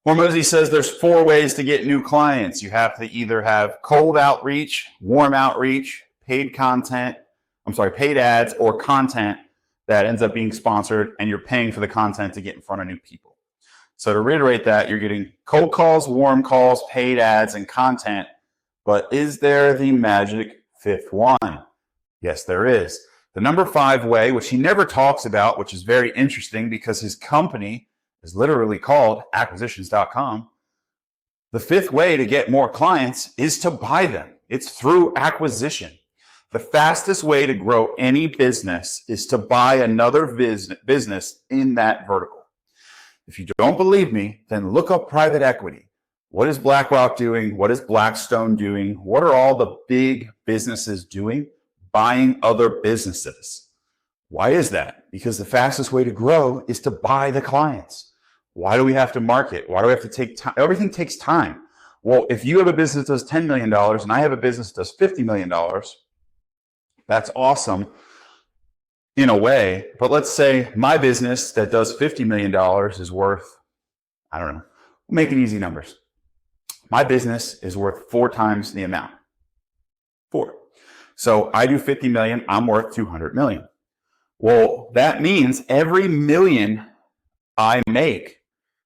Hormozy says there's 4 ways to get new clients. You have to either have cold outreach, warm outreach, paid ads, or content that ends up being sponsored, and you're paying for the content to get in front of new people. So to reiterate that, you're getting cold calls, warm calls, paid ads, and content. But is there the magic 5th one? Yes, there is. The number 5 way, which he never talks about, which is very interesting because his company is literally called acquisitions.com. The 5th way to get more clients is to buy them. It's through acquisition. The fastest way to grow any business is to buy another business in that vertical. If you don't believe me, then look up private equity. What is BlackRock doing? What is Blackstone doing? What are all the big businesses doing? Buying other businesses. Why is that? Because the fastest way to grow is to buy the clients. Why do we have to market? Why do we have to take time? Everything takes time. Well, if you have a business that does $10 million and I have a business that does $50 million, that's awesome in a way. But let's say my business that does $50 million is worth, I don't know, we'll make it easy numbers. My business is worth 4 times the amount. 4. So I do 50 million, I'm worth 200 million. Well, that means every million I make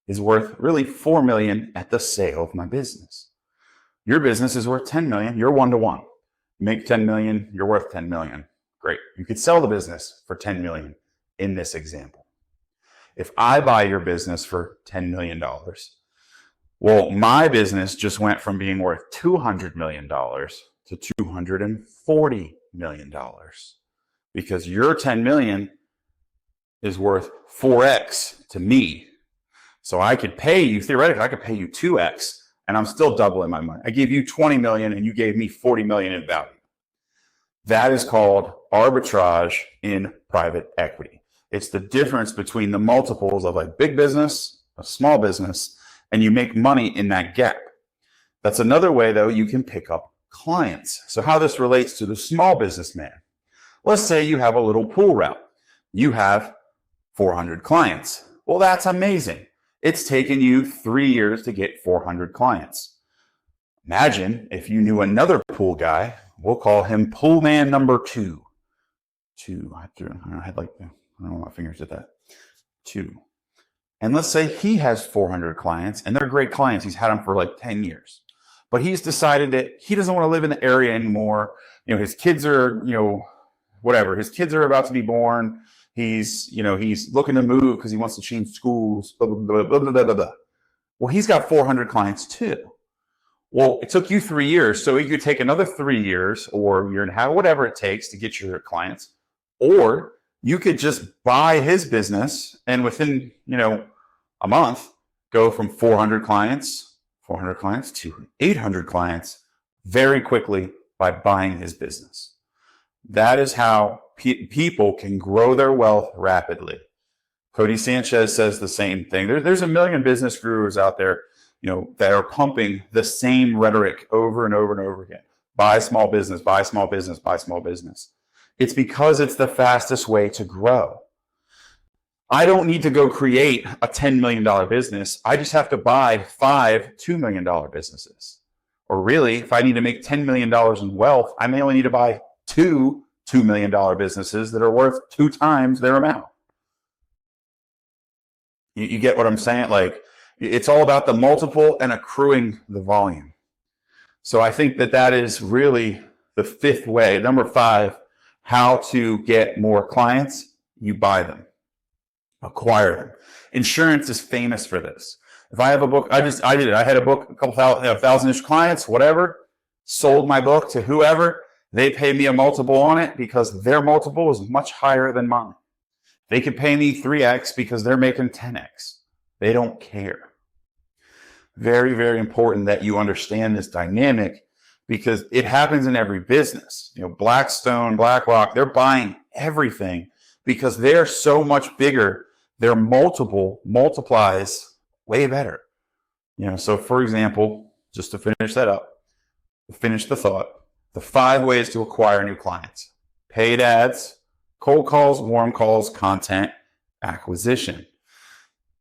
is worth really 4 million at the sale of my business. Your business is worth 10 million, you're 1-to-1. You make 10 million, you're worth 10 million. Great. You could sell the business for 10 million in this example. If I buy your business for $10 million, well, my business just went from being worth $200 million to $240 million because your 10 million is worth 4x to me. So I could pay you, theoretically, I could pay you 2x and I'm still doubling my money. I gave you 20 million and you gave me 40 million in value. That is called arbitrage in private equity. It's the difference between the multiples of a big business, a small business, and you make money in that gap. That's another way, though, you can pick up clients. So how this relates to the small businessman. Let's say you have a little pool route. You have 400 clients. Well, that's amazing. It's taken you 3 years to get 400 clients. Imagine if you knew another pool guy, we'll call him pool man number 2. I don't know, my fingers did that. 2. And let's say he has 400 clients and they're great clients. He's had them for like 10 years. But he's decided that he doesn't want to live in the area anymore. His kids are, whatever. His kids are about to be born. He's looking to move because he wants to change schools, blah, blah, blah, blah, blah, blah, blah. Well, he's got 400 clients too. Well, it took you 3 years. So you could take another 3 years or a year and a half, whatever it takes to get your clients. Or you could just buy his business and within, a month, go from 400 clients to 800 clients very quickly by buying his business. That is how people can grow their wealth rapidly. Cody Sanchez says the same thing. There's a million business gurus out there, that are pumping the same rhetoric over and over and over again. Buy small business, buy small business, buy small business. It's because it's the fastest way to grow. I don't need to go create a $10 million business. I just have to buy 5 $2 million businesses. Or really, if I need to make $10 million in wealth, I may only need to buy 2 $2 million businesses that are worth 2 times their amount. You get what I'm saying? Like, it's all about the multiple and accruing the volume. So I think that is really the 5th way. Number 5, how to get more clients. You buy them. Acquire them. Insurance is famous for this. If I have a book, I did it. I had a book, a couple thousand-ish clients, whatever, sold my book to whoever. They pay me a multiple on it because their multiple is much higher than mine. They could pay me 3x because they're making 10x. They don't care. Very, very important that you understand this dynamic because it happens in every business. Blackstone, BlackRock, they're buying everything because they're so much bigger. Their multiple multiplies way better. So for example, just to finish that up, finish the thought, the 5 ways to acquire new clients: paid ads, cold calls, warm calls, content, acquisition.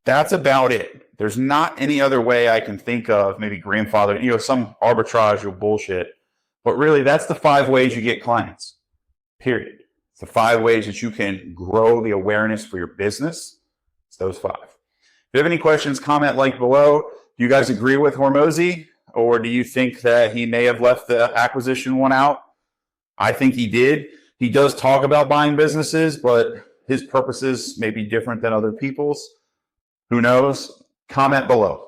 That's about it. There's not any other way I can think of, maybe grandfather, some arbitrage or bullshit. But really, that's the 5 ways you get clients, period. It's the 5 ways that you can grow the awareness for your business. It's those 5. If you have any questions, comment like below. Do you guys agree with Hormozi, or do you think that he may have left the acquisition one out? I think he did. He does talk about buying businesses, but his purposes may be different than other people's. Who knows? Comment below.